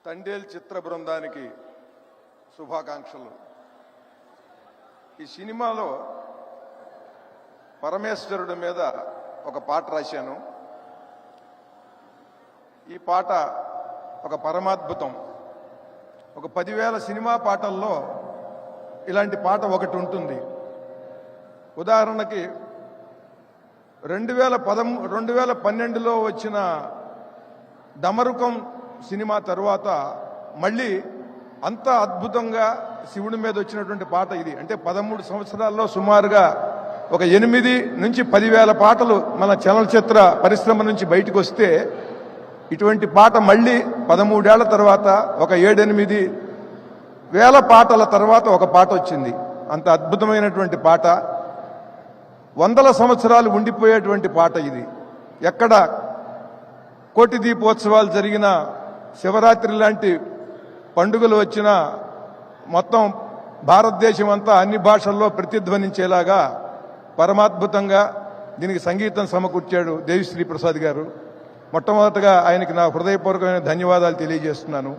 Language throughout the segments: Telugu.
తండేల్ చిత్ర బృందానికి శుభాకాంక్షలు. ఈ సినిమాలో పరమేశ్వరుడి మీద ఒక పాట రాశాను. ఈ పాట ఒక పరమాద్భుతం. ఒక 10,000 సినిమా పాటల్లో ఇలాంటి పాట ఒకటి ఉంటుంది. ఉదాహరణకి 2012లో వచ్చిన డమరుకం సినిమా తరువాత మళ్ళీ అంత అద్భుతంగా శివుడి మీద వచ్చినటువంటి పాట ఇది. అంటే 13 సంవత్సరాల్లో సుమారుగా ఒక 8 నుంచి 10,000 పాటలు మన చలనచిత్ర పరిశ్రమ నుంచి బయటకు వస్తే ఇటువంటి పాట మళ్ళీ 13 ఏళ్ల తర్వాత ఒక 7-8 వేల పాటల తర్వాత ఒక పాట వచ్చింది. అంత అద్భుతమైనటువంటి పాట, 100 సంవత్సరాలు ఉండిపోయేటువంటి పాట ఇది. ఎక్కడ కోటి దీపోత్సవాలు జరిగిన, శివరాత్రి లాంటి పండుగలు వచ్చిన మొత్తం భారతదేశం అంతా అన్ని భాషల్లో ప్రతిధ్వనించేలాగా పరమాద్భుతంగా దీనికి సంగీతం సమకూర్చాడు దేవిశ్రీ ప్రసాద్ గారు. మొట్టమొదటగా ఆయనకి నా హృదయపూర్వకమైన ధన్యవాదాలు తెలియజేస్తున్నాను.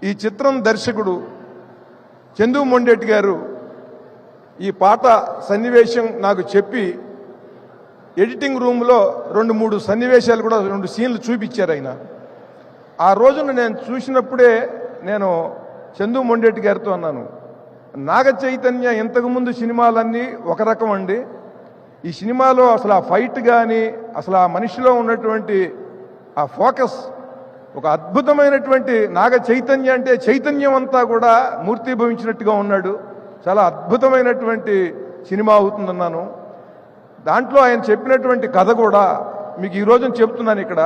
ఈ చిత్రం దర్శకుడు చందు మొండేటి గారు ఈ పాట సన్నివేశం నాకు చెప్పి ఎడిటింగ్ రూమ్లో 2-3 సన్నివేశాలు కూడా 2 సీన్లు చూపించారు ఆయన. ఆ రోజున నేను చూసినప్పుడే నేను చందు మొండేటి గారితో అన్నాను, నాగ చైతన్య ఇంతకుముందు సినిమాలన్నీ ఒక రకం అండి, ఈ సినిమాలో అసలు ఆ ఫైట్ కానీ అసలు ఆ మనిషిలో ఉన్నటువంటి ఆ ఫోకస్ ఒక అద్భుతమైనటువంటి నాగ చైతన్య అంటే చైతన్యం అంతా కూడా మూర్తిభవించినట్టుగా ఉన్నాడు. చాలా అద్భుతమైనటువంటి సినిమా అవుతుందన్నాను. దాంట్లో ఆయన చెప్పినటువంటి కథ కూడా మీకు ఈ రోజున చెప్తున్నాను. ఇక్కడ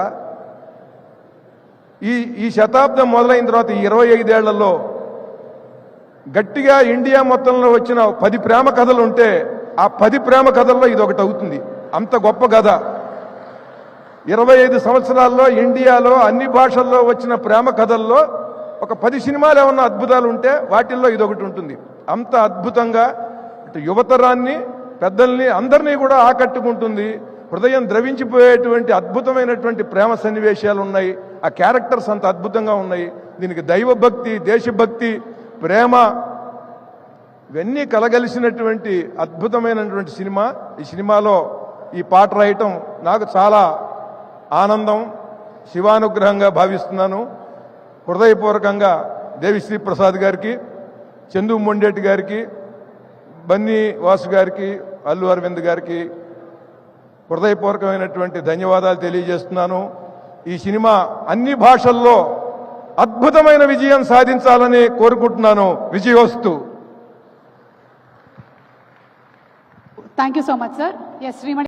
ఈ శతాబ్దం మొదలైన తర్వాత ఈ 25 ఏళ్లలో గట్టిగా ఇండియా మొత్తంలో వచ్చిన 10 ప్రేమ కథలు ఉంటే ఆ 10 ప్రేమ కథల్లో ఇది ఒకటి అవుతుంది. అంత గొప్ప కథ. 25 సంవత్సరాల్లో ఇండియాలో అన్ని భాషల్లో వచ్చిన ప్రేమ కథల్లో ఒక 10 సినిమాలు ఏమన్నా అద్భుతాలు ఉంటే వాటిల్లో ఇదొకటి ఉంటుంది. అంత అద్భుతంగా ఇటు యువతరాన్ని, పెద్దల్ని, అందరినీ కూడా ఆకట్టుకుంటుంది. హృదయం ద్రవించిపోయేటువంటి అద్భుతమైనటువంటి ప్రేమ సన్నివేశాలు ఉన్నాయి. ఆ క్యారెక్టర్స్ అంత అద్భుతంగా ఉన్నాయి. దీనికి దైవభక్తి, దేశభక్తి, ప్రేమ ఇవన్నీ కలగలిసినటువంటి అద్భుతమైనటువంటి సినిమా. ఈ సినిమాలో ఈ పాట రాయటం నాకు చాలా ఆనందం, శివానుగ్రహంగా భావిస్తున్నాను. హృదయపూర్వకంగా దేవిశ్రీ ప్రసాద్ గారికి, చందు మొండేటి గారికి, బన్నీ వాసు గారికి, అల్లు అరవింద్ గారికి హృదయపూర్వకమైనటువంటి ధన్యవాదాలు తెలియజేస్తున్నాను. ఈ సినిమా అన్ని భాషల్లో అద్భుతమైన విజయం సాధించాలని కోరుకుంటున్నాను. విజయోస్తు. Thank you so much sir. S Shreemani.